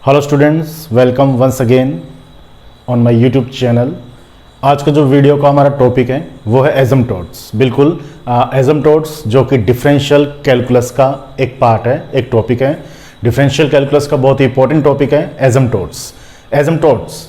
Hello students, welcome once again on my YouTube channel. आज का जो वीडियो का हमारा टॉपिक है वो है एसिम्पटोट्स। बिल्कुल एसिम्पटोट्स जो कि डिफरेंशियल कैलकुलस का एक पार्ट है, एक टॉपिक है। डिफरेंशियल कैलकुलस का बहुत ही इंपॉर्टेंट टॉपिक है एसिम्पटोट्स। एसिम्पटोट्स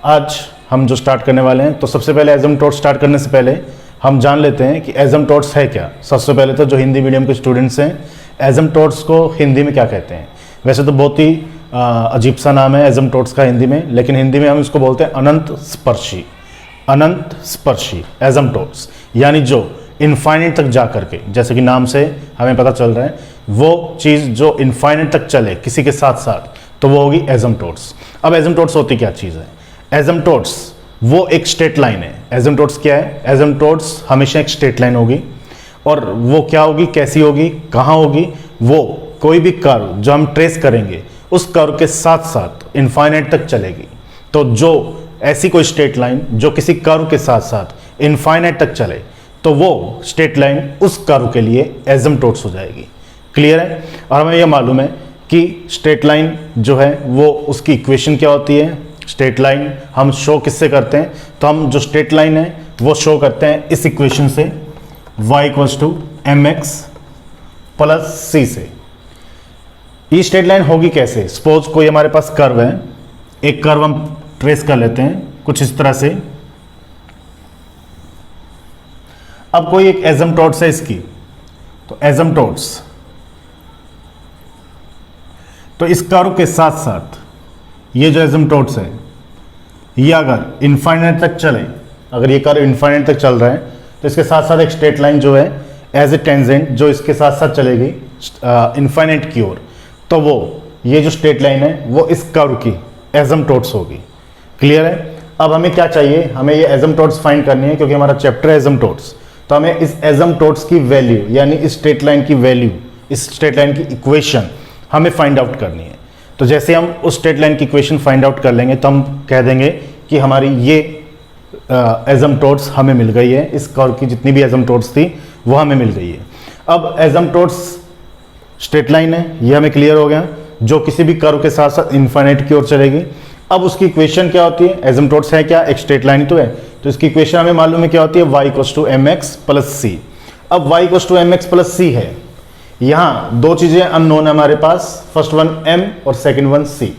आज हम जो स्टार्ट करने वाले हैं, तो सबसे पहले एसिम्पटोट्स स्टार्ट करने से पहले हम जान लेते हैं कि एसिम्पटोट्स है क्या। सबसे पहले तो जो हिंदी मीडियम के स्टूडेंट्स हैं, एसिम्पटोट्स को हिंदी में क्या कहते हैं? वैसे तो बहुत ही अजीब सा नाम है एसिम्पटोट्स का हिंदी में, लेकिन हिंदी में हम इसको बोलते हैं अनंत स्पर्शी। अनंत स्पर्शी एसिम्पटोट्स, यानी जो इनफाइनाइट तक जा करके, जैसे कि नाम से हमें पता चल रहा है, वो चीज़ जो इनफाइनाइट तक चले किसी के साथ साथ, तो वो होगी एसिम्पटोट्स। अब एसिम्पटोट्स होती क्या चीज़ है? एसिम्पटोट्स वो एक स्ट्रेट लाइन है। एसिम्पटोट्स क्या है? एसिम्पटोट्स हमेशा एक स्ट्रेट लाइन होगी, और वो क्या होगी, कैसी होगी, कहाँ होगी? वो कोई भी कर्व जो हम ट्रेस करेंगे उस कर्व के साथ साथ इनफाइनाइट तक चलेगी। तो जो ऐसी कोई स्ट्रेट लाइन जो किसी कर्व के साथ साथ इनफाइनाइट तक चले, तो वो स्ट्रेट लाइन उस कर्व के लिए एसिम्पटोट्स हो जाएगी। क्लियर है? और हमें यह मालूम है कि स्ट्रेट लाइन जो है वो उसकी इक्वेशन क्या होती है। स्ट्रेट लाइन हम शो किससे करते हैं? तो हम जो स्ट्रेट लाइन है वो शो करते हैं इस इक्वेशन से, y = mx + c से। ये स्ट्रेट लाइन होगी कैसे? सपोज कोई हमारे पास कर्व है, एक कर्व हम ट्रेस कर लेते हैं कुछ इस तरह से। अब कोई एक एसिम्पटोट्स है इसकी, तो एसिम्पटोट्स, तो इस कर्व के साथ साथ ये जो एसिम्पटोट्स है, ये अगर इनफाइनाइट तक चले, अगर ये कर्व इनफाइनाइट तक चल रहा है, तो इसके साथ साथ एक स्ट्रेट लाइन जो है एज ए टेंजेंट जो इसके साथ साथ चलेगी इनफाइनाइट की ओर, तो वो ये जो स्ट्रेट लाइन है वो इस कर्व की एसिम्पटोट्स होगी। क्लियर है? अब हमें क्या चाहिए? हमें ये एसिम्पटोट्स फाइंड करनी है, क्योंकि हमारा चैप्टर है एसिम्पटोट्स। तो हमें इस एसिम्पटोट्स की वैल्यू, यानी इस स्ट्रेट लाइन की वैल्यू, इस स्ट्रेट लाइन की इक्वेशन हमें फाइंड आउट करनी है। तो जैसे हम उस स्ट्रेट लाइन की इक्वेशन फाइंड आउट कर लेंगे, तो हम कह देंगे कि हमारी ये एसिम्पटोट्स हमें मिल गई है। इस कर्व की जितनी भी एसिम्पटोट्स थी वो हमें मिल गई है। अब एसिम्पटोट्स स्ट्रेट लाइन है, ये हमें क्लियर हो गया, जो किसी भी कर्व के साथ साथ इनफाइनाइट की ओर चलेगी। अब उसकी इक्वेशन क्या होती है? एसिम्पटोट्स है क्या? एक स्ट्रेट लाइन तो है, तो इसकी इक्वेशन हमें मालूम है क्या होती है? y = mx + c। अब y = mx + c है, यहाँ दो चीजें अननोन है हमारे पास, फर्स्ट वन m और सेकंड वन c।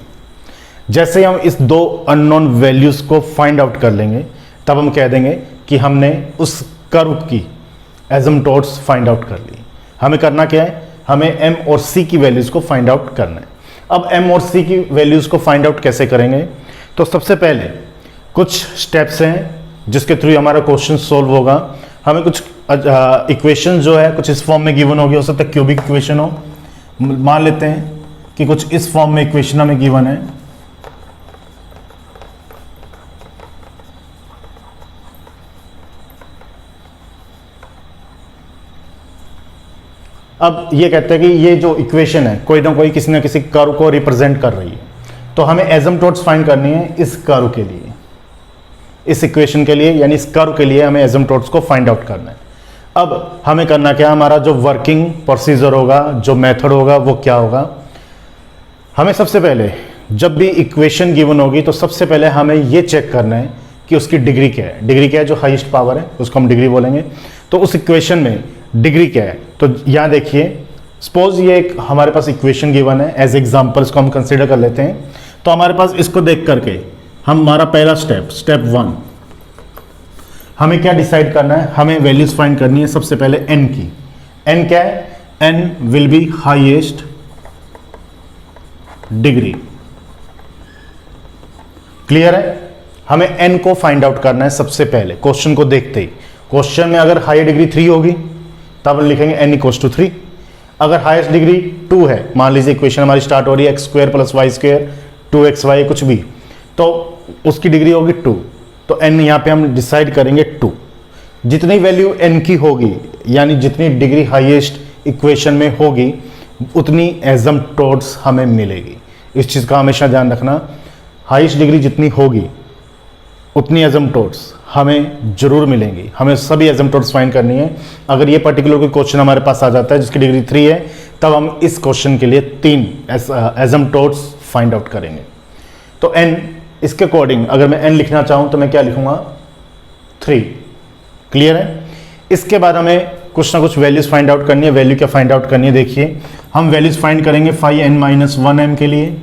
जैसे हम इस दो अननोन वैल्यूज को फाइंड आउट कर लेंगे, तब हम कह देंगे कि हमने उस कर्व की एसिम्पटोट्स फाइंड आउट कर ली। हमें करना क्या है? हमें m और c की वैल्यूज को फाइंड आउट करना है। अब m और c की वैल्यूज को फाइंड आउट कैसे करेंगे? तो सबसे पहले कुछ स्टेप्स हैं जिसके थ्रू हमारा क्वेश्चन सोल्व होगा। हमें कुछ इक्वेशन जो है कुछ इस फॉर्म में गिवन होगी, हो सकता है क्यूबिक इक्वेशन हो। मान लेते हैं कि कुछ इस फॉर्म में इक्वेशन हमें गिवन है। अब ये कहते हैं कि ये जो इक्वेशन है कोई ना कोई किसी ना किसी कर्व को रिप्रेजेंट कर रही है, तो हमें एसिम्पटोट्स फाइंड करनी है इस कर्व के लिए, इस इक्वेशन के लिए, यानी इस कर्व के लिए हमें एसिम्पटोट्स को फाइंड आउट करना है। अब हमें करना क्या? हमारा जो वर्किंग प्रोसीजर होगा, जो मेथड होगा, वो क्या होगा? हमें सबसे पहले जब भी इक्वेशन गिवन होगी, तो सबसे पहले हमें ये चेक करना है कि उसकी डिग्री क्या है। डिग्री क्या है? जो हाईएस्ट पावर है उसको हम डिग्री बोलेंगे। तो उस इक्वेशन में डिग्री क्या है? तो यहाँ देखिए, सपोज ये एक हमारे पास इक्वेशन गिवन है, एज एग्जांपल इसको हम कंसीडर कर लेते हैं। तो हमारे पास इसको देख करके हमारा पहला स्टेप 1, हमें क्या डिसाइड करना है? हमें वैल्यूज फाइंड करनी है सबसे पहले n की। n क्या है? n will be highest degree. Clear है? हमें n को फाइंड आउट करना है सबसे पहले, क्वेश्चन को देखते ही। क्वेश्चन में अगर हाई डिग्री 3 होगी तब लिखेंगे n = 3। अगर हाईएस्ट डिग्री 2 है, मान लीजिए इक्वेशन हमारी स्टार्ट हो रही है x² + y² 2xy कुछ भी, तो उसकी डिग्री होगी 2। तो n यहाँ पे हम डिसाइड करेंगे 2। जितनी वैल्यू n की होगी, यानी जितनी डिग्री हाईएस्ट इक्वेशन में होगी, उतनी एसिम्पटोट्स हमें मिलेगी। इस चीज़ का हमेशा ध्यान रखना, हाईएस्ट डिग्री जितनी होगी उतनी एसिम्पटोट्स हमें जरूर मिलेंगी। हमें सभी एसिम्पटोट्स फाइंड करनी है। अगर ये पर्टिकुलर कोई क्वेश्चन हमारे पास आ जाता है जिसकी डिग्री 3 है, तब हम इस क्वेश्चन के लिए 3 एसिम्पटोट्स फाइंड आउट करेंगे। तो n इसके अकॉर्डिंग अगर मैं n लिखना चाहूँ तो मैं क्या लिखूँगा 3। क्लियर है। इसके बाद हमें कुछ ना कुछ वैल्यूज़ फाइंड आउट करनी है। वैल्यू क्या फाइंड आउट करनी है, देखिए हम वैल्यूज़ फाइंड करेंगे 5n-1m के लिए,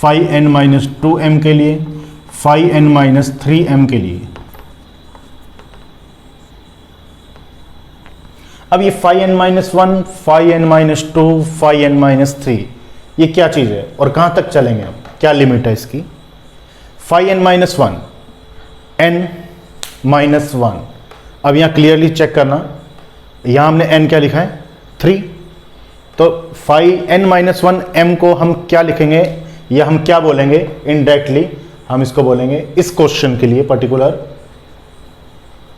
5n-2m के लिए, 5n-3m के लिए। अब ये 5n-1, 5n-2, 5n-3 ये क्या चीज़ है और कहाँ तक चलेंगे हम, क्या लिमिट है इसकी। 5n-1 n-1, अब यहाँ क्लियरली चेक करना, यहाँ हमने n क्या लिखा है 3, तो 5n-1 m को हम क्या लिखेंगे या हम क्या बोलेंगे, इनडायरेक्टली हम इसको बोलेंगे इस क्वेश्चन के लिए पर्टिकुलर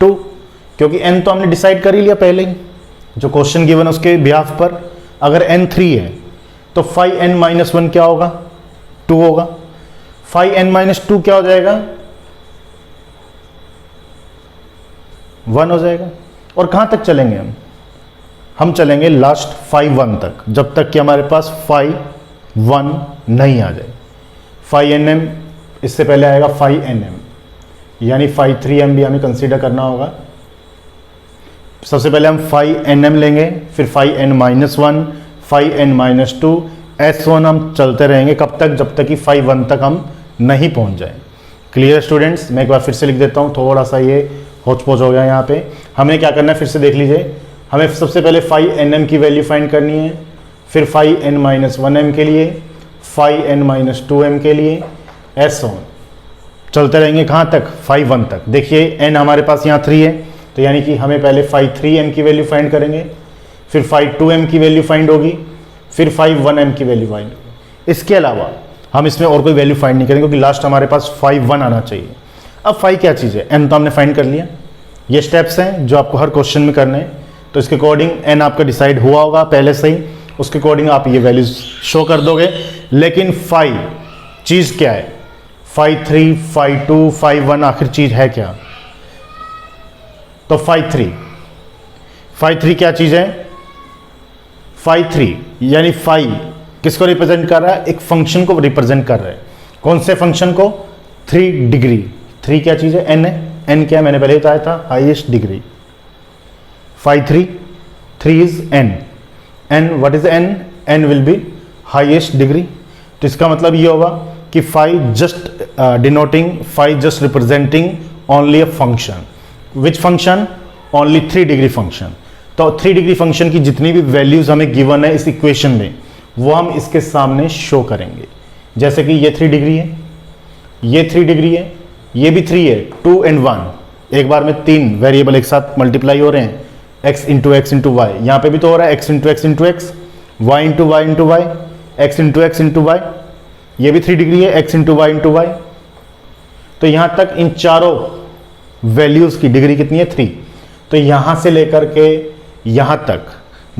2, क्योंकि n तो हमने डिसाइड कर ही लिया पहले ही, जो क्वेश्चन गिवन उसके बिहाफ पर। अगर n 3 है तो 5n-1 क्या होगा 2 होगा, 5n-2 क्या हो जाएगा 1 हो जाएगा। और कहाँ तक चलेंगे हम चलेंगे लास्ट 5-1 तक, जब तक कि हमारे पास 5-1 नहीं आ जाए। 5nm इससे पहले आएगा 5nm, यानी 5-3m भी हमें कंसीडर करना होगा। सबसे पहले हम 5nm लेंगे, फिर 5n-1, 5n-2, S1 हम चलते रहेंगे कब तक, जब तक कि 5-1 तक हम नहीं पहुंच जाए। क्लियर स्टूडेंट्स, मैं एक बार फिर से लिख देता हूं, थोड़ा सा ये होच-पोच हो गया यहाँ पे। हमें क्या करना है फिर से देख लीजिए, हमें सबसे पहले 5nm की वैल्यू फाइंड करनी है, फिर 5n-1m के लिए, 5n-2m के लिए, S1 चलते रहेंगे कहाँ तक 5-1 तक। देखिए n हमारे पास यहाँ 3 है, तो यानी कि हमें पहले 5-3m की वैल्यू फाइंड करेंगे, फिर 5-2m की वैल्यू फाइंड होगी, फिर 5-1m की वैल्यू फाइंड होगी। इसके अलावा हम इसमें और कोई वैल्यू फाइंड नहीं करेंगे, क्योंकि लास्ट हमारे पास 5-1 आना चाहिए। अब 5 क्या चीज़ है, n तो हमने फाइंड कर लिया। ये स्टेप्स हैं जो आपको हर क्वेश्चन में करने हैं, तो इसके अकॉर्डिंग n आपका डिसाइड हुआ होगा पहले से ही, उसके अकॉर्डिंग आप ये वैल्यूज शो कर दोगे। लेकिन 5 चीज़ क्या है, 5-3, 5-2, 5-1 आखिर चीज़ है क्या, तो 5-3 क्या चीज़ है, 5-3 यानी 5 किसको रिप्रेजेंट कर रहा है, एक फंक्शन को रिप्रेजेंट कर रहा है। कौन से फंक्शन को, 3 डिग्री। 3 क्या चीज़ है, n है, n क्या है मैंने पहले बताया था, highest degree. 5-3 is n what is n, n will be highest degree. तो इसका मतलब ये होगा कि 5 just denoting, 5 just representing only a function. Which function, only 3 degree function. तो 3 डिग्री फंक्शन की जितनी भी वैल्यूज हमें गिवन है इस इक्वेशन में, वो हम इसके सामने शो करेंगे। जैसे कि ये 3 डिग्री है, ये 3 डिग्री है, ये भी 3 है, 2 and 1, एक बार में 3 वेरिएबल एक साथ मल्टीप्लाई हो रहे हैं, x into X into Y. यहाँ पे भी तो हो रहा है x into X into X, Y into Y into Y, X into X into Y. ये भी 3 डिग्री है, x into Y into Y. तो यहाँ तक इन चारों वैल्यूज की डिग्री कितनी है, 3। तो यहाँ से लेकर के यहाँ तक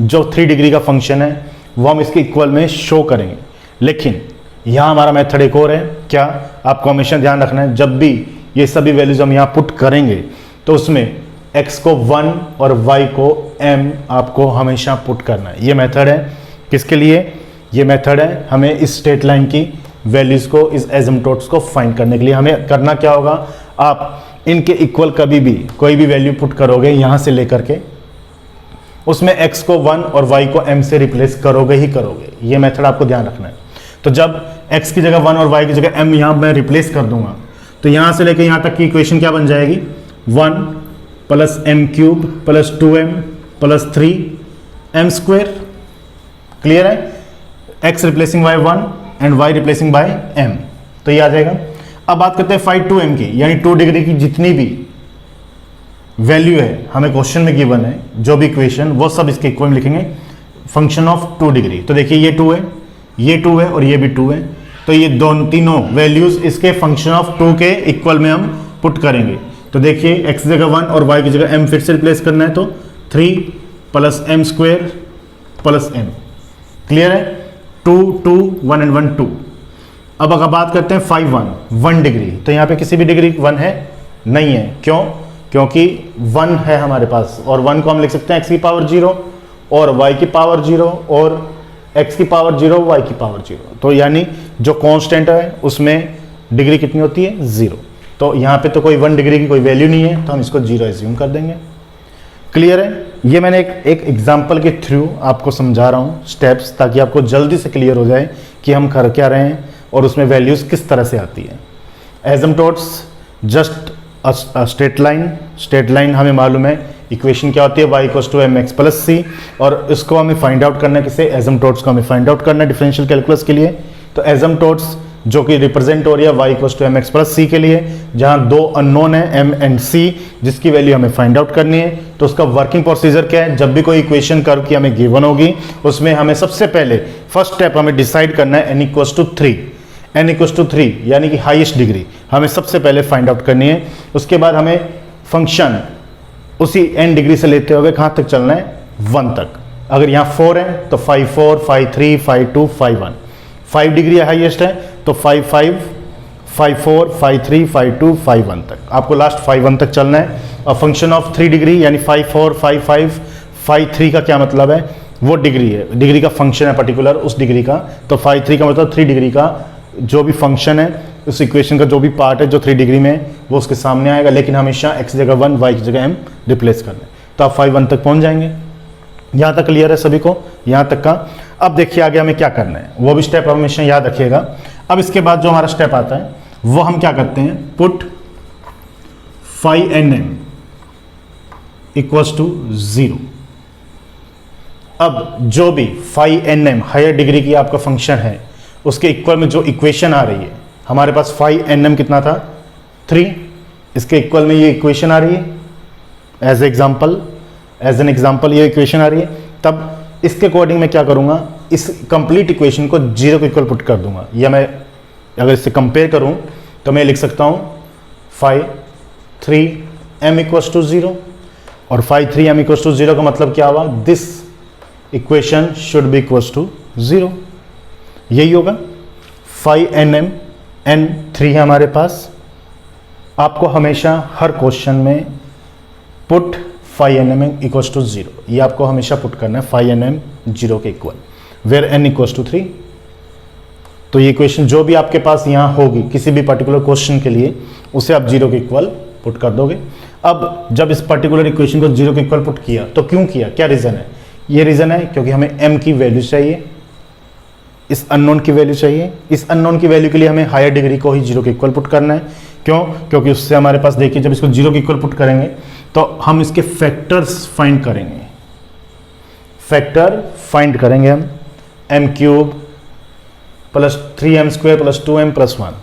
जो 3 डिग्री का फंक्शन है वो हम इसके इक्वल में शो करेंगे। लेकिन यहाँ हमारा मेथड एक और है, क्या आपको हमेशा ध्यान रखना है, जब भी ये सभी वैल्यूज हम यहाँ पुट करेंगे तो उसमें x को 1 और y को m आपको हमेशा पुट करना है। ये मेथड है किसके लिए, ये मेथड है हमें इस स्ट्रेट लाइन की वैल्यूज को, इस एसिम्पटोट्स को फाइंड करने के लिए। हमें करना क्या होगा, आप इनके इक्वल कभी भी कोई भी वैल्यू पुट करोगे यहाँ से लेकर के, उसमें x को 1 और y को m से रिप्लेस करोगे ही करोगे। ये मेथड आपको ध्यान रखना है। तो जब x की जगह 1 और y की जगह m यहाँ मैं रिप्लेस कर दूंगा, तो यहाँ से लेकर यहाँ तक की इक्वेशन क्या बन जाएगी, 1 plus m cube plus 2m plus 3m square. Clear है, x replacing by 1 and y replacing by m, तो ये आ जाएगा। अब बात करते हैं 5-2m की, यानी 2 डिग्री की जितनी भी वैल्यू है हमें क्वेश्चन में गिवन है, जो भी इक्वेशन, वो सब इसके इक्वल में लिखेंगे, फंक्शन ऑफ 2 डिग्री। तो देखिए ये 2 है, ये 2 है और ये भी 2 है, तो ये तीनों वैल्यूज इसके फंक्शन ऑफ 2 के इक्वल में हम पुट करेंगे। तो देखिए x की जगह 1 और y की जगह m फिर से रिप्लेस करना है, तो 3 plus m square plus m। Clear है, 2 2 1 एंड 1 2। अब अगर बात करते हैं 5-1 डिग्री, तो यहाँ पे किसी भी डिग्री 1 है नहीं है, क्यों, क्योंकि 1 है हमारे पास, और 1 को हम लिख सकते हैं x की पावर 0 और y की पावर 0 और x की पावर 0 y की पावर 0, तो यानी जो कांस्टेंट है उसमें डिग्री कितनी होती है 0। तो यहाँ पे तो कोई 1 डिग्री की कोई वैल्यू नहीं है, तो हम इसको 0 एज्यूम कर देंगे। क्लियर है? ये मैंने एक एग्जाम्पल के थ्रू आपको समझा रहा हूँ स्टेप्स, ताकि आपको जल्दी से क्लियर हो जाए कि हम कर क्या रहे हैं और उसमें वैल्यूज किस तरह से आती है। एसिम्पटोट्स जस्ट स्ट्रेट लाइन हमें मालूम है इक्वेशन क्या होती है, y equals to mx plus c, और इसको हमें फाइंड आउट करना है किसे, एसिम्पटोट्स को हमें फाइंड आउट करना है डिफरेंशियल कैलकुलस के लिए। तो एसिम्पटोट्स जो कि रिप्रेजेंट हो रही है y equals to mx plus c के लिए, जहां दो अननोन है m एंड c, जिसकी वैल्यू हमें फाइंड आउट करनी है। तो उसका वर्किंग प्रोसीजर क्या है, जब भी कोई इक्वेशन कर्व की हमें गिवन होगी उसमें हमें सबसे पहले फर्स्ट स्टेप हमें डिसाइड करना है n equals to 3, n equals to 3 यानी कि हाईएस्ट डिग्री हमें सबसे पहले फाइंड आउट करनी है। उसके बाद हमें फंक्शन उसी n डिग्री से लेते हुए कहाँ तक चलना है, 1 तक। अगर यहाँ 4 है तो 5 4 5 3 5 2 5 1, 5 डिग्री हाईएस्ट है तो 5 5 5 4 5 3 5 2 5 1 तक, आपको लास्ट 5 1 तक चलना है। और फंक्शन ऑफ 3 डिग्री यानी 5 4 5 5 5 3 का क्या मतलब है, वो डिग्री है, डिग्री का फंक्शन है पर्टिकुलर उस डिग्री का। तो 5 3 का मतलब 3 डिग्री का जो भी फंक्शन है उस इक्वेशन का जो भी पार्ट है जो 3 डिग्री में है वो उसके सामने आएगा, लेकिन हमेशा x जगह 1 y की जगह m रिप्लेस करना है। तो आप 5 1 तक पहुंच जाएंगे। यहाँ तक क्लियर है सभी को, यहाँ तक का। अब देखिए आगे हमें क्या करना है, वो भी स्टेप हमेशा याद रखिएगा। अब इसके बाद जो हमारा स्टेप आता है वो हम क्या करते हैं, put phi nm equals to 0। अब जो भी phi nm हायर डिग्री की आपका फंक्शन है उसके इक्वल में जो इक्वेशन आ रही है, हमारे पास phi nm कितना था 3, इसके इक्वल में ये इक्वेशन आ रही है एज एन एग्जाम्पल ये इक्वेशन आ रही है। तब इसके अकॉर्डिंग मैं क्या करूंगा, इस कंप्लीट इक्वेशन को 0 के इक्वल पुट कर दूंगा, या मैं अगर इससे कंपेयर करूं तो मैं लिख सकता हूं phi 3m इक्वल्स टू 0, और phi 3m इक्वल्स टू 0 का मतलब क्या हुआ, this equation should be equals to 0, यही होगा। phi nm n 3 है हमारे पास, आपको हमेशा हर क्वेश्चन में put phi nm equals to 0, ये आपको हमेशा पुट करना है, phi nm 0 के equal, where n equals to 3। तो ये इक्वेशन जो भी आपके पास यहाँ होगी किसी भी पर्टिकुलर क्वेश्चन के लिए उसे आप 0 के इक्वल पुट कर दोगे। अब जब इस पर्टिकुलर इक्वेशन को 0 के इक्वल पुट किया तो क्यों किया, क्या रीज़न है, ये रीज़न है क्योंकि हमें m की वैल्यू चाहिए, इस अननोन की वैल्यू चाहिए। इस अननोन की वैल्यू के लिए हमें हायर डिग्री को ही 0 के इक्वल पुट करना है। क्यों, क्योंकि उससे हमारे पास देखिए जब इसको 0 के इक्वल पुट करेंगे तो हम इसके फैक्टर्स फाइंड करेंगे, फैक्टर फाइंड करेंगे हम, m cube plus 3m square plus 2m plus 1।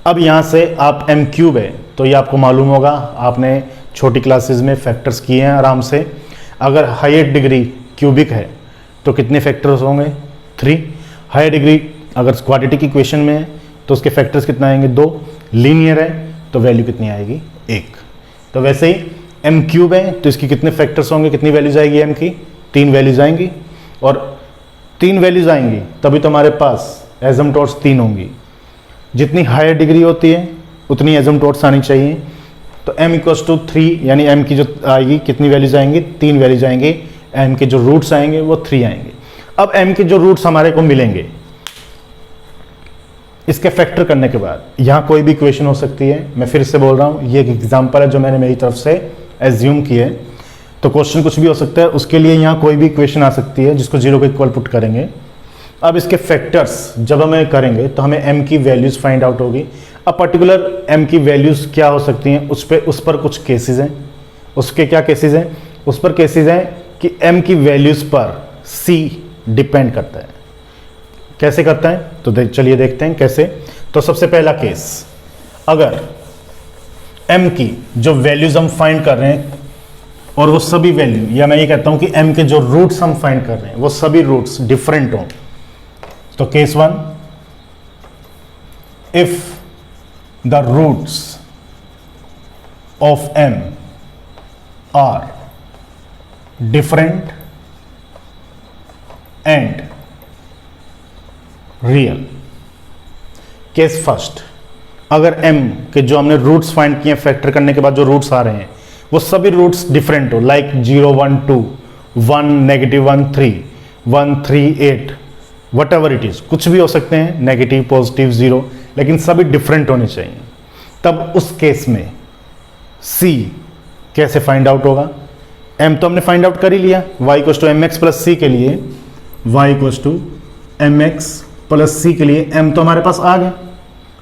अब यहाँ से आप m क्यूब है तो ये आपको मालूम होगा, आपने छोटी क्लासेस में फैक्टर्स किए हैं आराम से। अगर हायर डिग्री क्यूबिक है तो कितने फैक्टर्स होंगे, 3। हायर डिग्री अगर क्वाड्रेटिक इक्वेशन में है तो उसके फैक्टर्स कितना आएंगे, 2। लीनियर है तो वैल्यू कितनी आएगी, 1। तो वैसे ही m क्यूब है तो इसकी कितने फैक्टर्स होंगे, कितनी वैल्यूज आएगी m की, 3 वैल्यूज आएंगी, और 3 वैल्यूज आएंगी तभी तो हमारे पास एसिम्पटोट्स 3 होंगी। जितनी हायर डिग्री होती है उतनी एसिम्पटोट्स आनी चाहिए। तो m इक्वल्स टू 3 यानी m की जो आएगी कितनी वैल्यूज आएंगी, 3 वैल्यूज आएंगी, m के जो रूट्स आएंगे वो 3 आएंगे। अब m के जो रूट्स हमारे को मिलेंगे इसके फैक्टर करने के बाद यहाँ कोई भी इक्वेशन हो सकती है। मैं फिर से बोल रहा हूँ ये एक एग्जाम्पल है जो मैंने मेरी तरफ से एज्यूम की है, तो क्वेश्चन कुछ भी हो सकता है, उसके लिए यहाँ कोई भी इक्वेशन आ सकती है जिसको 0 के इक्वल पुट करेंगे। अब इसके फैक्टर्स जब हमें करेंगे तो हमें m की वैल्यूज फाइंड आउट होगी। अब पर्टिकुलर m की वैल्यूज क्या हो सकती हैं उस पर कुछ केसेस हैं। उसके क्या केसेस हैं, उस पर केसेस हैं कि m की वैल्यूज पर c डिपेंड करता है। कैसे करता है तो चलिए देखते हैं कैसे। तो सबसे पहला केस, अगर m की जो वैल्यूज हम फाइंड कर रहे हैं और वो सभी वैल्यू, या मैं ये कहता हूं कि m के जो रूट्स हम फाइंड कर रहे हैं वो सभी रूट्स डिफरेंट हों, तो case 1, if the roots of m are different and real. Case first, अगर m के जो हमने रूट्स फाइंड किए फैक्टर करने के बाद जो रूट्स आ रहे हैं वो सभी रूट्स डिफरेंट हो, like 0 1 2 1 -1 3 1 3 8 what ever it is, कुछ भी हो सकते हैं, नेगेटिव, पॉजिटिव, जीरो, लेकिन सभी डिफरेंट होने चाहिए। तब उस केस में c कैसे फाइंड आउट होगा? m तो हमने फाइंड आउट कर ही लिया, y equals to mx plus c के लिए, y equals to mx plus c के लिए m तो हमारे पास आ गया,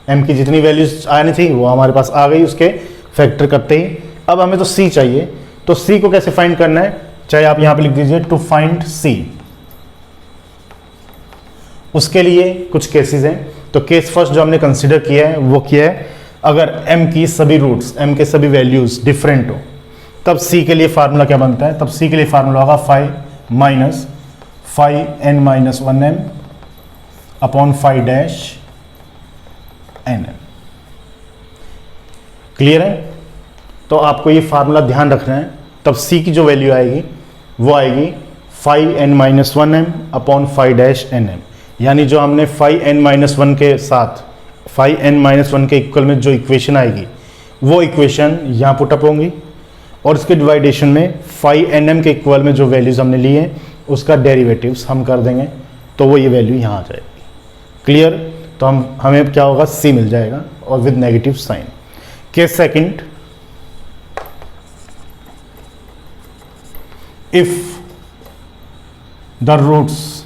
m की जितनी वैल्यूज आनी थी वो हमारे पास आ गई उसके फैक्टर करते ही। अब हमें तो c चाहिए, तो c को कैसे फाइंड करना है? चाहे आप यहां पे लिख दीजिए टू फाइंड c। उसके लिए कुछ केसेस हैं। तो केस फर्स्ट जो हमने कंसीडर किया है वो किया है, अगर m की सभी रूट्स, m के सभी वैल्यूज डिफरेंट हो, तब c के लिए फार्मूला क्या बनता है? तब c के लिए फार्मूला होगा phi n - 1m upon phi dash nm। Clear है? तो आपको ये फार्मूला ध्यान रखना है। तब c की जो वैल्यू आएगी वो आएगी phi n - 1m upon phi dash nm, यानी जो हमने phi n - 1 के साथ phi n - 1 के इक्वल में जो इक्वेशन आएगी वो इक्वेशन यहाँ पुटअप होंगी, और इसके डिवाइडेशन में phi nm के इक्वल में जो वैल्यूज हमने लिए हैं उसका डेरिवेटिव्स हम कर देंगे, तो वो ये वैल्यू यहाँ आ जाएगी। क्लियर? तो हमें क्या होगा? c मिल जाएगा और with negative sign. Case second, if the roots,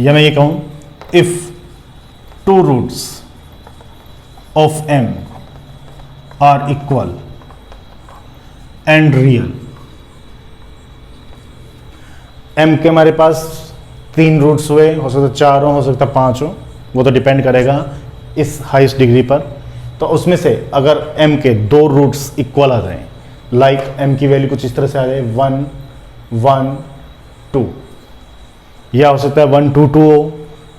या मैं ये कहूं if two roots of m are equal and real. m के हमारे पास 3 रूट्स हुए, हो सकता है 4 हो सकता है 5 हो, वो तो डिपेंड करेगा इस हाईएस्ट डिग्री पर। तो उसमें से अगर m के 2 रूट्स इक्वल आ जाएं, लाइक m की वैल्यू कुछ इस तरह से आ जाए 1 1 2, या हो सकता है 1 2 2 हो,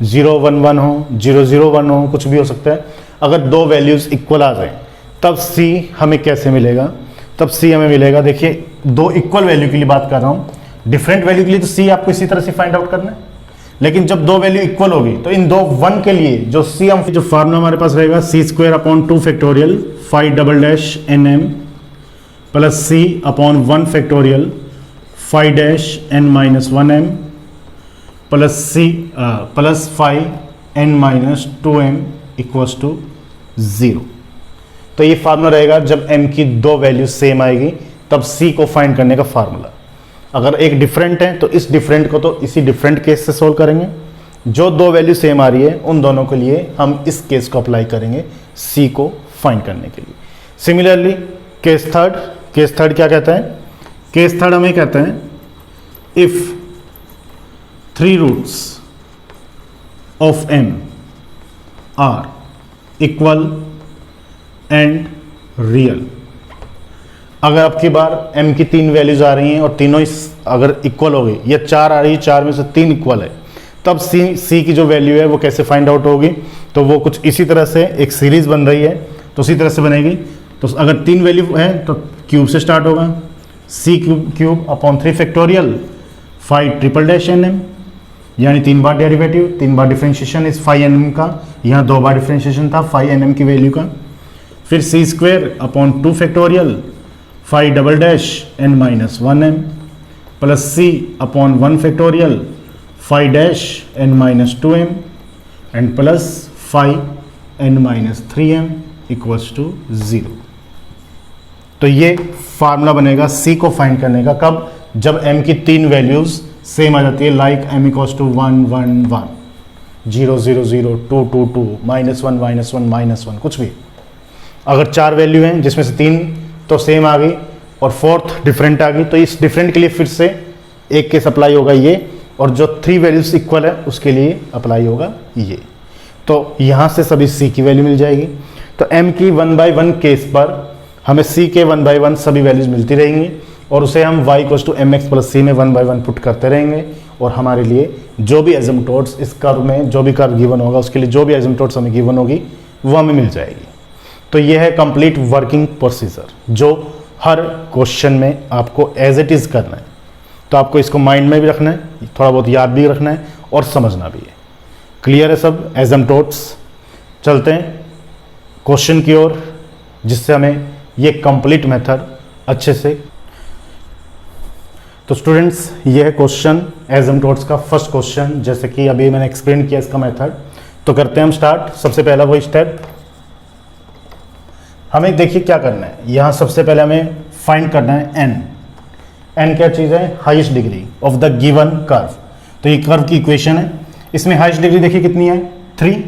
0 1 1 हो, 0 0 1 हो, कुछ भी हो सकता है। अगर 2 वैल्यूज इक्वल आ जाए तब c हमें कैसे मिलेगा? तब c हमें मिलेगा, देखिए 2 इक्वल वैल्यू के लिए बात कर रहा हूँ, डिफरेंट वैल्यू के लिए तो c आपको इसी तरह से फाइंड आउट करना है, लेकिन जब 2 वैल्यू इक्वल होगी तो इन 2 1 के लिए जो c हम जो फार्मूला हमारे पास रहेगा c² upon 2 factorial phi double dash nm plus c upon 1 factorial phi dash n - 1m plus c plus phi n - 2m equals to 0। तो ये फार्मूला रहेगा जब m की 2 वैल्यू सेम आएगी, तब c को फाइंड करने का फार्मूला। अगर एक डिफरेंट है तो इस डिफरेंट को तो इसी डिफरेंट केस से सोल्व करेंगे, जो 2 वैल्यू सेम आ रही है उन दोनों के लिए हम इस केस को अप्लाई करेंगे c को फाइंड करने के लिए। सिमिलरली केस थर्ड क्या कहता है? केस थर्ड हमें कहते हैं if 3 roots of m are equal and real. अगर आपकी बार m की 3 वैल्यूज आ रही हैं और तीनों अगर इक्वल हो गई, या 4 आ रही है, 4 में से 3 इक्वल है, तब c की जो वैल्यू है वो कैसे फाइंड आउट होगी? तो वो कुछ इसी तरह से एक सीरीज बन रही है, तो उसी तरह से बनेगी। तो अगर 3 वैल्यू है तो क्यूब से स्टार्ट होगा, c cube upon 3 factorial phi triple dash nm, यानी 3 बार डेरिवेटिव, 3 बार डिफरेंशिएशन इस phi nm का, यहाँ 2 बार डिफरेंशिएशन था phi nm की वैल्यू का। फिर c² upon 2 factorial phi double dash n - 1m plus c upon 1 factorial phi dash n - 2m and plus phi n - 3m equals to 0। तो ये फार्मूला बनेगा c को फाइंड करने का, कब? जब m की 3 वैल्यूज सेम आ जाती है, लाइक m इक्वल्स टू 1 1 1, 0 0 0, 2 2 2, -1 -1 -1, कुछ भी। अगर 4 वैल्यू हैं जिसमें से 3 तो सेम आ गई और 4th डिफरेंट आ गई, तो इस डिफरेंट के लिए फिर से एक केस अप्लाई होगा ये, और जो 3 वैल्यूज इक्वल है उसके लिए अप्लाई होगा ये। तो यहाँ से सभी c की वैल्यू मिल जाएगी। तो m की 1/1 केस पर हमें c के 1/1 सभी वैल्यूज मिलती रहेंगी, और उसे हम y = mx प्लस c में 1/1 पुट करते रहेंगे, और हमारे लिए जो भी एसिम्पटोट्स इस कर्व में, जो भी कर्व गिवन होगा उसके लिए जो भी एसिम्पटोट्स हमें गिवन होगी वो हमें मिल जाएगी। तो ये है कंप्लीट वर्किंग प्रोसीजर जो हर क्वेश्चन में आपको एज इट इज़ करना है। तो आपको इसको माइंड में भी रखना है, थोड़ा बहुत याद भी रखना है और समझना भी है। क्लियर है सब एसिम्पटोट्स? चलते हैं क्वेश्चन की ओर, जिससे हमें ये कंप्लीट मेथड अच्छे से तो स्टूडेंट्स ये है क्वेश्चन एसिम्पटोट्स का फर्स्ट क्वेश्चन, जैसे कि अभी मैंने एक्सप्लेन किया इसका मेथड। तो करते हैं हम स्टार्ट। सबसे पहला वही स्टेप, हमें देखिए क्या करना है। यहाँ सबसे पहले हमें फाइंड करना है एन। एन क्या चीज़ है? Highest degree of the given curve. तो ये कर्व की इक्वेशन है, इसमें हाईएस्ट डिग्री देखिए कितनी है? 3।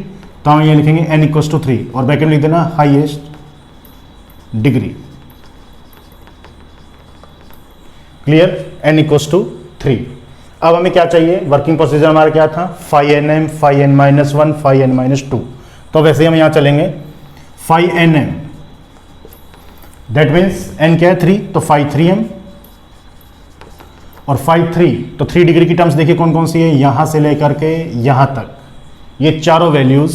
तो हम ये लिखेंगे n इक्वल्स टू 3 और ब्रैकेट में लिख देना highest degree. Clear? n equals to 3। अब हमें क्या चाहिए? वर्किंग प्रोसीजर हमारा क्या था? Phi N M, phi N minus 1, phi N minus 2। तो वैसे ही हम यहाँ चलेंगे phi N M, that means n क्या है? 3, तो फाई 3m और फाई 3, तो 3 डिग्री की टर्म्स देखिए कौन कौन सी है, यहां से लेकर के यहां तक। ये चारों वैल्यूज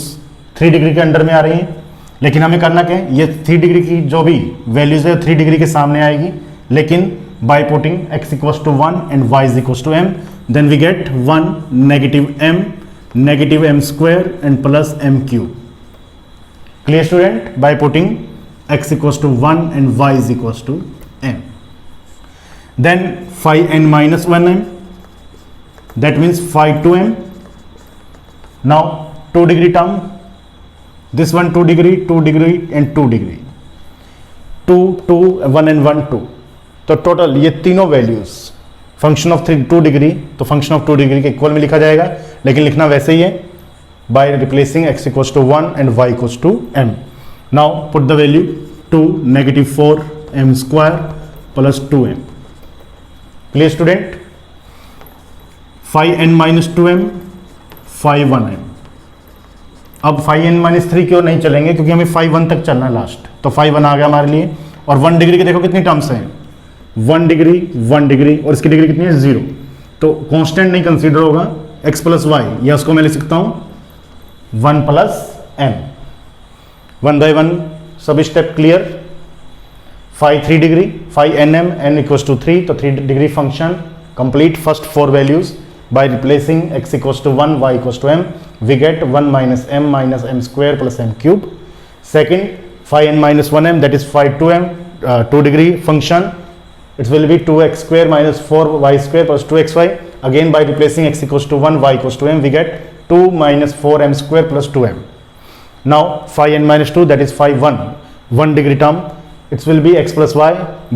3 डिग्री के अंडर में आ रही हैं, लेकिन हमें करना क्या है? ये 3 डिग्री की जो भी वैल्यूज है 3 डिग्री के सामने आएगी, लेकिन by putting x equals to 1 and y is equals to m, then we get 1 negative m square and plus m cube. Clear student? By putting x equals to 1 and y is equals to m, then phi n minus 1m, that means phi 2m. Now 2 degree term, this one 2 degree, 2 degree and 2 degree, 2, 2, 1 and 1, 2. तो total ये तीनों values function of 2 degree, तो function of 2 degree के equal में लिखा जाएगा, लेकिन लिखना वैसे ही है by replacing x equals to 1 and y equals to m. Now put the value 2 negative 4m square plus 2m. Clear student? Phi n minus 2m, phi 1m। अब फाई n माइनस 3 क्यों नहीं चलेंगे? क्योंकि हमें फाई 1 तक चलना है last. तो फाई 1 आ गया हमारे लिए, और 1 डिग्री के देखो कितनी टर्म्स हैं, 1 डिग्री और इसकी डिग्री कितनी है? 0। तो कांस्टेंट नहीं कंसीडर होगा x प्लस वाई, या उसको मैं लिख सकता हूं 1 प्लस m। 1 बाय 1 सब step clear. Phi 3 degree, phi N M, N equals to 3, तो 3 degree function complete first 4 values by replacing x equals to 1, y equals to m, we get 1 minus m square plus m cube. Second phi n minus 1m, that is phi 2m, 2 degree function, it will be 2x स्क्वायर minus 4y square plus 2xy। Again by replacing x equals to 1, y equals to m, we get 2 minus 4m square plus 2m. Now phi n minus 2, that is phi 1 degree term, it will be x plus y.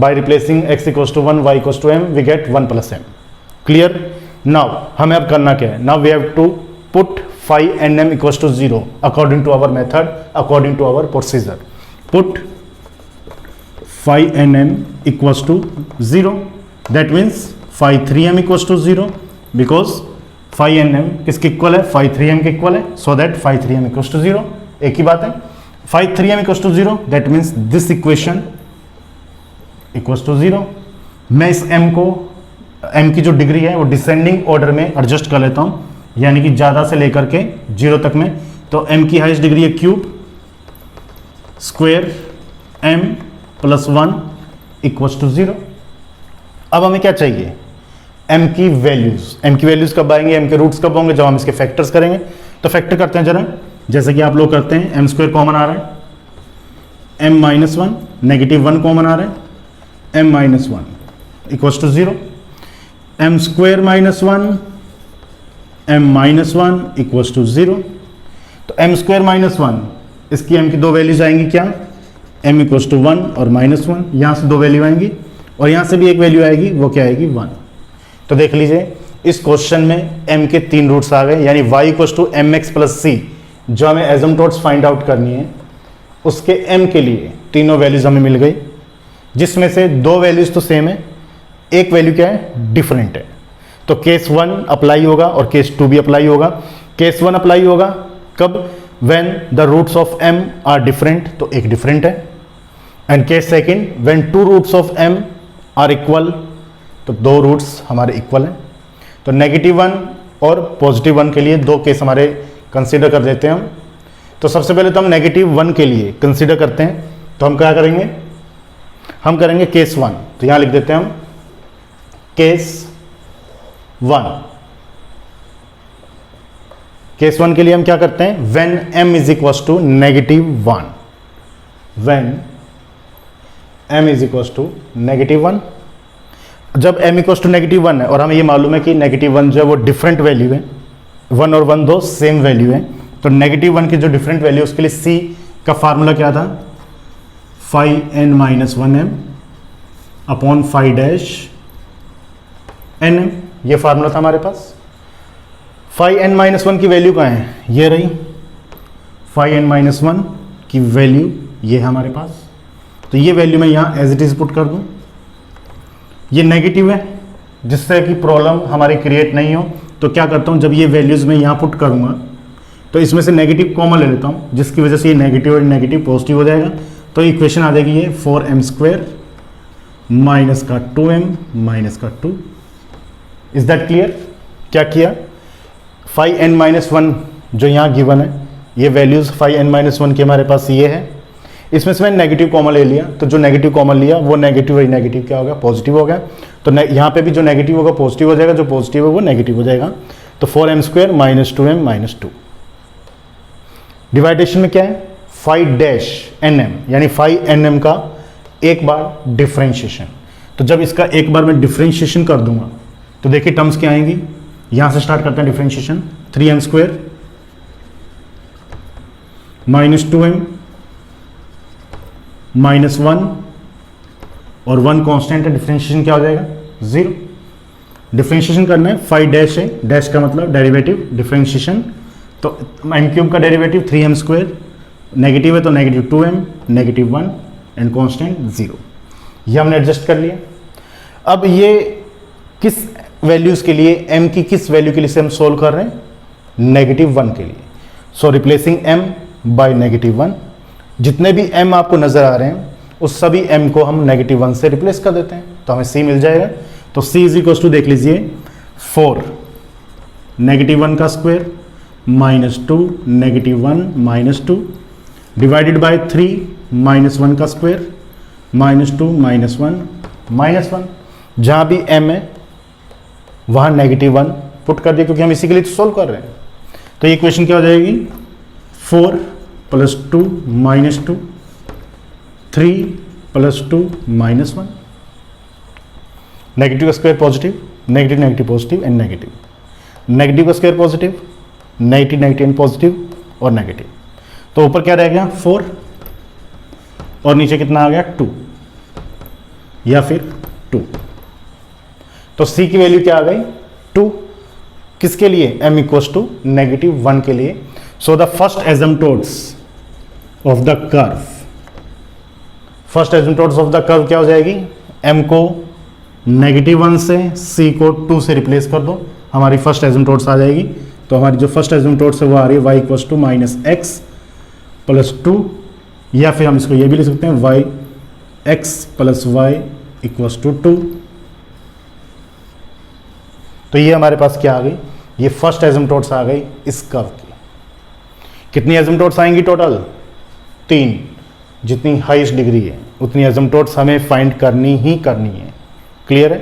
By replacing x equals to 1, y equals to m, we get 1 plus m. Clear? Now हमें अब करना क्या है? Now we have to put phi nm equals to 0 according to our method, according to our procedure. Put phi nm equals to 0. That means phi 3m equals to 0, because phi nm किसके equal है? phi 3m के equal है, so that phi 3m equals to 0. एक ही बात है। phi 3m equals to 0, that means this equation equals to 0. मैं इस m को, m की जो डिग्री है वो डिसेंडिंग ऑर्डर में एडजस्ट कर लेता हूँ, यानी कि ज़्यादा से लेकर के 0 तक में। तो m की हाईएस्ट डिग्री है cube square m plus 1 equals to 0। अब हमें क्या चाहिए? m की वैल्यूज कब आएंगे? m के रूट्स कब होंगे? जब हम इसके फैक्टर्स करेंगे। तो फैक्टर करते हैं जरा, जैसे कि आप लोग करते हैं। m स्क्वायर कॉमन आ रहा है, m माइनस 1, नेगेटिव 1 कॉमन आ रहा है, m minus 1 equals to 0, m square minus 1, m minus 1 equals to 0। तो m स्क्वायर माइनस 1, इसकी m की दो वैल्यूज आएंगी क्या? m इक्वल्स टू 1 और माइनस 1, यहाँ से दो वैल्यू आएंगी और यहाँ से भी एक वैल्यू आएगी, वो क्या आएगी? 1। तो देख लीजिए इस क्वेश्चन में m के 3 रूट्स आ गए, यानी y equals to M X plus C, जो हमें एसिम्पटोट्स फाइंड आउट करनी है, उसके m के लिए तीनों वैल्यूज हमें मिल गई, जिसमें से दो वैल्यूज तो सेम है, एक वैल्यू क्या है? डिफरेंट है। तो केस 1 अप्लाई होगा और केस 2 भी अप्लाई होगा। केस 1 अप्लाई होगा कब? When the roots of m are different, तो एक डिफरेंट है। And case second, when 2 roots of m are equal, तो दो रूट्स हमारे इक्वल हैं। तो नेगेटिव 1 और पॉजिटिव 1 के लिए दो केस हमारे कंसीडर कर देते हैं हम। तो सबसे पहले तो हम नेगेटिव 1 के लिए कंसीडर करते हैं, तो हम क्या करेंगे? हम करेंगे केस 1, तो यहां लिख देते हैं हम केस 1। केस 1 के लिए हम क्या करते हैं? When m is equals to negative 1, when m is equals to negative 1, जब m इक्वल टू -1 है और हमें ये मालूम है कि -1 जो है वो डिफरेंट वैल्यू है, 1 और 1 दो सेम वैल्यू है, तो -1 की जो डिफरेंट वैल्यू उसके लिए c का फार्मूला क्या था, phi n - 1m upon phi dash nm, ये फार्मूला था हमारे पास। phi n - 1 की वैल्यू कहाँ है, ये रही phi n - 1 की वैल्यू ये है हमारे पास, तो ये वैल्यू मैं यहाँ एज इट इज पुट कर दूँ। ये नेगेटिव है जिससे कि प्रॉब्लम हमारी क्रिएट नहीं हो, तो क्या करता हूँ, जब ये वैल्यूज़ मैं यहाँ पुट करूँगा तो इसमें से नेगेटिव कॉमन ले लेता हूँ, जिसकी वजह से ये नेगेटिव और नेगेटिव पॉजिटिव हो जाएगा, तो इक्वेशन आ जाएगी ये 4m² माइनस का 2m माइनस का 2। Is that clear? क्या किया, phi n - 1 जो यहाँ गिवन है, ये वैल्यूज़ phi n - 1 की हमारे पास ये है, इसमें से मैंने नेगेटिव कॉमन ले लिया, तो जो नेगेटिव कॉमन लिया वो नेगेटिव और नेगेटिव क्या हो गया, पॉजिटिव हो गया, तो यहाँ पे भी जो नेगेटिव होगा पॉजिटिव हो जाएगा, जो पॉजिटिव है वो नेगेटिव हो जाएगा, तो 4m² माइनस 2m माइनस 2। डिवाइडेशन में क्या है, phi डैश nm, यानी phi nm का एक बार डिफ्रेंशिएशन, तो जब इसका एक बार मैं डिफ्रेंशिएशन कर दूंगा तो देखिए टर्म्स क्या आएंगी, यहां से स्टार्ट करते हैं differentiation, 3m² minus 2m minus 1 और 1 कांस्टेंट है, डिफरेंशिएशन क्या हो जाएगा, 0। डिफरेंशिएशन करना है, phi डैश है, डैश का मतलब डेरिवेटिव, डिफरेंशिएशन, तो m³ का डेरिवेटिव 3m², नेगेटिव है तो negative 2m, negative 1 and constant 0, ये हमने एडजस्ट कर लिया। अब ये किस वैल्यूज़ के लिए, m की किस वैल्यू के लिए से हम सोल्व कर रहे हैं, -1 के लिए, सो रिप्लेसिंग m बाय -1, जितने भी m आपको नजर आ रहे हैं उस सभी m को हम -1 से रिप्लेस कर देते हैं, तो हमें c मिल जाएगा, तो c इज इक्वल टू देख लीजिए 4 -1 का square minus 2 -1 minus 2 divided by 3 -1 का स्क्वायर माइनस 2 -1 -1, जहां भी m है वहां -1 पुट कर दिया, क्योंकि हम इसी के लिए तो सोल्व कर रहे हैं, तो ये इक्वेशन क्या हो जाएगी, 4 + 2 - 2 3 + 2 -1, नेगेटिव का square positive, negative negative positive and negative, negative का square positive, negative negative and positive और नेगेटिव, तो ऊपर क्या रह गया 4 और नीचे कितना आ गया 2 या फिर 2, तो c की वैल्यू क्या आ गई 2, किसके लिए, m = -1 के लिए। So the first asymptotes of the curve, first asymptotes of the curve क्या हो जाएगी, m को -1 से, c को 2 से रिप्लेस कर दो, हमारी फर्स्ट एसिम्पटोट्स आ जाएगी, तो हमारी जो फर्स्ट एसिम्पटोट्स है वो आ रही है y = -x + 2, या फिर हम इसको ये भी लिख सकते हैं x + y = 2, तो ये हमारे पास क्या आ गई, ये फर्स्ट एसिम्पटोट्स आ गई इस कर्व की। कितनी एसिम्पटोट्स आएंगी टोटल, 3, जितनी हाईएस्ट डिग्री है उतनी एसिम्पटोट्स हमें फाइंड करनी ही करनी है, क्लियर है,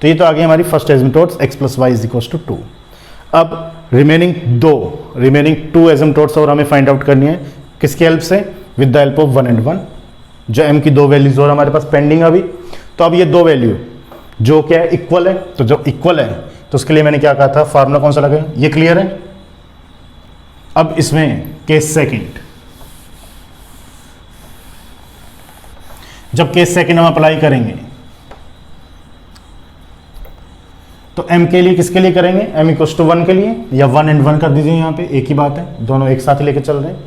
तो ये तो आ गई हमारी फर्स्ट एसिम्पटोट्स x + y = 2। अब रिमेनिंग 2 एसिम्पटोट्स और हमें फाइंड आउट करनी है, किसकी हेल्प से, with the help of 1 and 1, जो m की 2 वैल्यूज और हमारे पास पेंडिंग अभी, तो अब ये 2 वैल्यू जो क्या है इक्वल है, तो जो इक्वल है तो उसके लिए मैंने क्या कहा था, फार्मूला कौन सा लगा, ये क्लियर है। अब इसमें केस सेकंड, जब केस सेकंड हम अप्लाई करेंगे तो m के लिए किसके लिए करेंगे, m = 1 के लिए, या 1 and 1 कर दीजिए, यहाँ पे एक ही बात है, दोनों एक साथ लेके चल रहे हैं,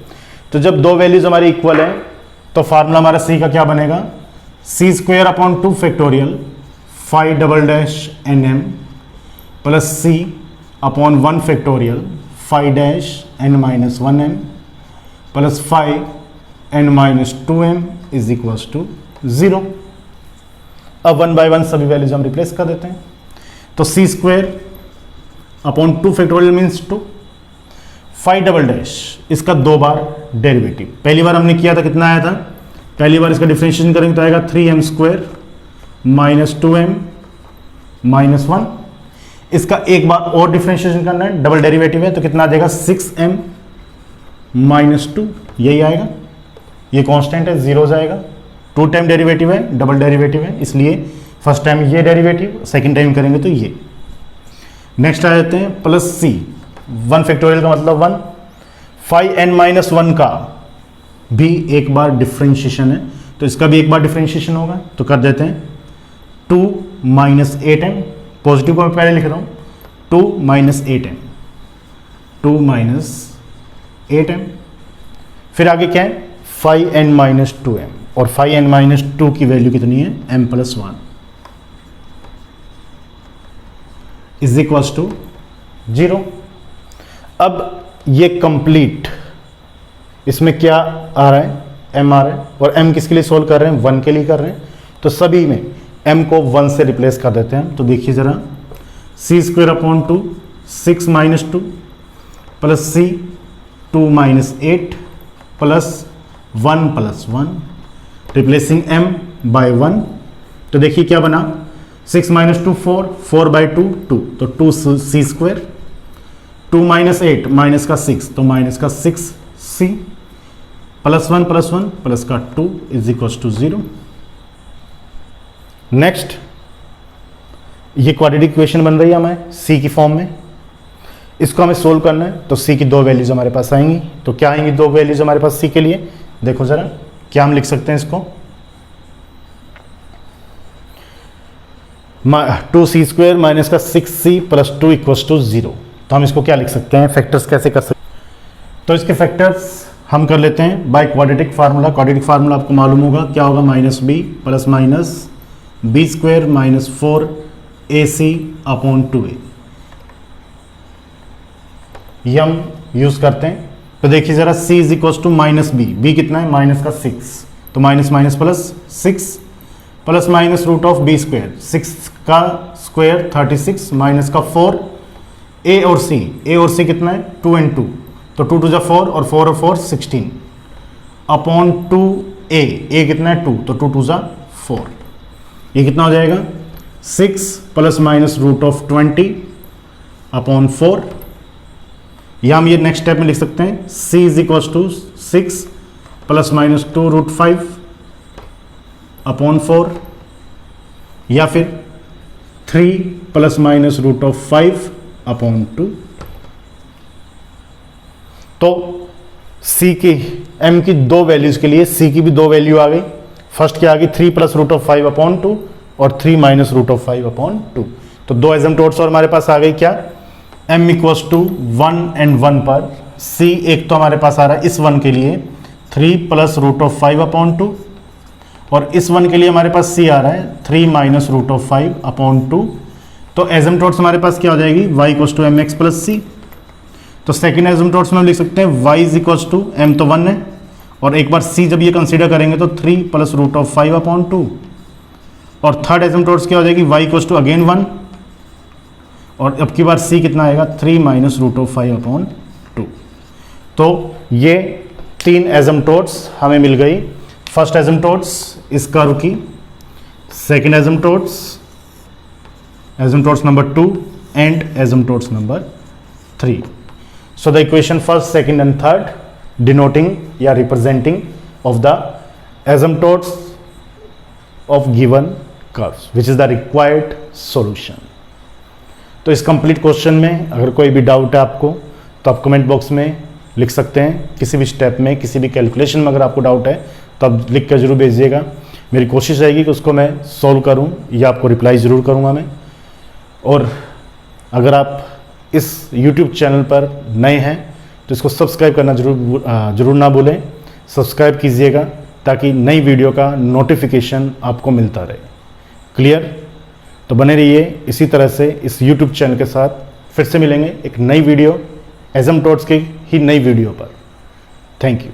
तो जब 2 वैल्यूज हमारी इक्वल है तो फार्मूला हमारा c का क्या बनेगा, c² / 2 factorial phi double dash nm plus c / 1 factorial phi dash n - 1m plus phi n - 2m = 0। अब 1 by 1 सभी वैल्यूज हम रिप्लेस कर देते हैं, तो c² / 2 factorial means 2, phi double dash इसका 2 बार डेरिवेटिव, पहली बार हमने किया था कितना आया था, पहली बार इसका डिफरेंशिएशन करेंगे तो आएगा 3m² - 2m - 1, इसका एक बार और डिफरेंशिएशन करना है, डबल डेरिवेटिव है, तो कितना आ जाएगा 6m - 2, यही आएगा, ये कांस्टेंट है 0 हो जाएगा, 2 टाइम डेरिवेटिव है, डबल डेरिवेटिव है, इसलिए फर्स्ट टाइम ये डेरिवेटिव, सेकेंड टाइम करेंगे तो ये। नेक्स्ट आ जाते हैं प्लस सी, 1 फैक्टोरियल का मतलब 1, 5n-1 का भी एक बार डिफ्रेंशिएशन है, तो इसका भी एक बार डिफ्रेंशिएशन होगा, तो कर देते हैं 2 - 8m, पॉजिटिव को मैं पहले लिख रहा हूँ, 2 - 8m, 2 - 8m, फिर आगे क्या है 5n-2m, और 5n-2 की वैल्यू कितनी है m+1 इज इक्वल्स टू 0। अब ये कंप्लीट, इसमें क्या आ रहा है m आ रहा है, और m किसके लिए सोल्व कर रहे हैं 1 के लिए कर रहे हैं, तो सभी में m को 1 से रिप्लेस कर देते हैं। तो देखिए ज़रा, c² 6 - 2 plus c 2 - 8 plus 1 + 1 replacing m by 1, तो देखिए क्या बना, 6 - 2 4, 4/2 2, तो 2c², 2 - 8 माइनस का 6, तो माइनस का 6c प्लस 1 प्लस का 2 इज इक्वल्स टू 0। नेक्स्ट, ये क्वाड्रेटिक इक्वेशन बन रही है हमें c की फॉर्म में, इसको हमें सोल्व करना है, तो c की 2 वैल्यूज हमारे पास आएंगी। तो क्या आएंगी 2 वैल्यूज हमारे पास c के लिए, देखो जरा क्या हम लिख सकते हैं इसको, 2c² माइनस का 6c प्लस 2 इक्वल्स टू 0। तो हम इसको क्या लिख सकते हैं, फैक्टर्स कैसे कर सकते हैं, तो इसके फैक्टर्स हम कर लेते हैं by quadratic formula. Quadratic formula आपको मालूम होगा क्या होगा, -b plus minus b² minus 4ac/2a, ये हम यूज करते हैं। तो देखिए जरा c is equals to -b कितना है माइनस का 6, तो minus minus plus 6 plus minus √b², 6 का स्क्वायर 36 माइनस का 4, a और c कितना है 2 and 2, तो 2 × 4 और 4 और 4 16 अपॉन 2a कितना है 2, तो 2 × 4, ये कितना हो जाएगा 6 प्लस माइनस √20 अपॉन 4। या हम ये नेक्स्ट स्टेप में लिख सकते हैं c is equals to 6 plus minus 2√5 upon 4, या फिर 3 प्लस माइनस √5 अपॉन 2। तो c की m की 2 वैल्यूज के लिए c की भी 2 वैल्यू आ गई। फर्स्ट क्या आ गई 3 प्लस √5 अपॉन 2 और 3 माइनस √5 अपॉन 2। तो 2 एसिम्पटोट्स और हमारे पास आ गई क्या, m इक्वल्स टू 1 and 1 पर c एक तो हमारे पास आ रहा है इस 1 के लिए 3 प्लस √5 अपॉन 2, और इस 1 के लिए हमारे पास c आ रहा है 3 माइनस √5 अपॉन 2। तो एसिम्पटोट्स हमारे पास क्या हो जाएगी y equals to mx plus c। तो सेकेंड एसिम्पटोट्स में हम लिख सकते हैं y is equals to m तो 1 है, और एक बार c जब ये कंसीडर करेंगे तो 3 प्लस √5 अपॉन 2, और थर्ड एसिम्पटोट्स क्या हो जाएगी y इक्वल्स टू अगेन 1, और अब की बार c कितना आएगा 3 माइनस √5 अपॉन 2। तो ये 3 एसिम्पटोट्स हमें मिल गई। फर्स्ट एसिम्पटोट्स इस कर्व की, second asymptotes number 2 and asymptotes number 3। So the equation first, second and third denoting या representing of the asymptotes of given curves which is the required solution. तो इस कंप्लीट क्वेश्चन में अगर कोई भी डाउट है आपको तो आप कमेंट बॉक्स में लिख सकते हैं। किसी भी स्टेप में, किसी भी कैलकुलेशन में अगर आपको डाउट है तो आप लिख कर जरूर भेजिएगा। मेरी कोशिश रहेगी कि उसको मैं सॉल्व करूं या आपको रिप्लाई ज़रूर करूंगा मैं। और अगर आप इस YouTube चैनल पर नए हैं तो इसको सब्सक्राइब करना जरूर ना भूलें। सब्सक्राइब कीजिएगा ताकि नई वीडियो का नोटिफिकेशन आपको मिलता रहे। क्लियर? तो बने रहिए इसी तरह से इस YouTube चैनल के साथ। फिर से मिलेंगे एक नई वीडियो, एसिम्पटोट्स की ही नई वीडियो पर। Thank you.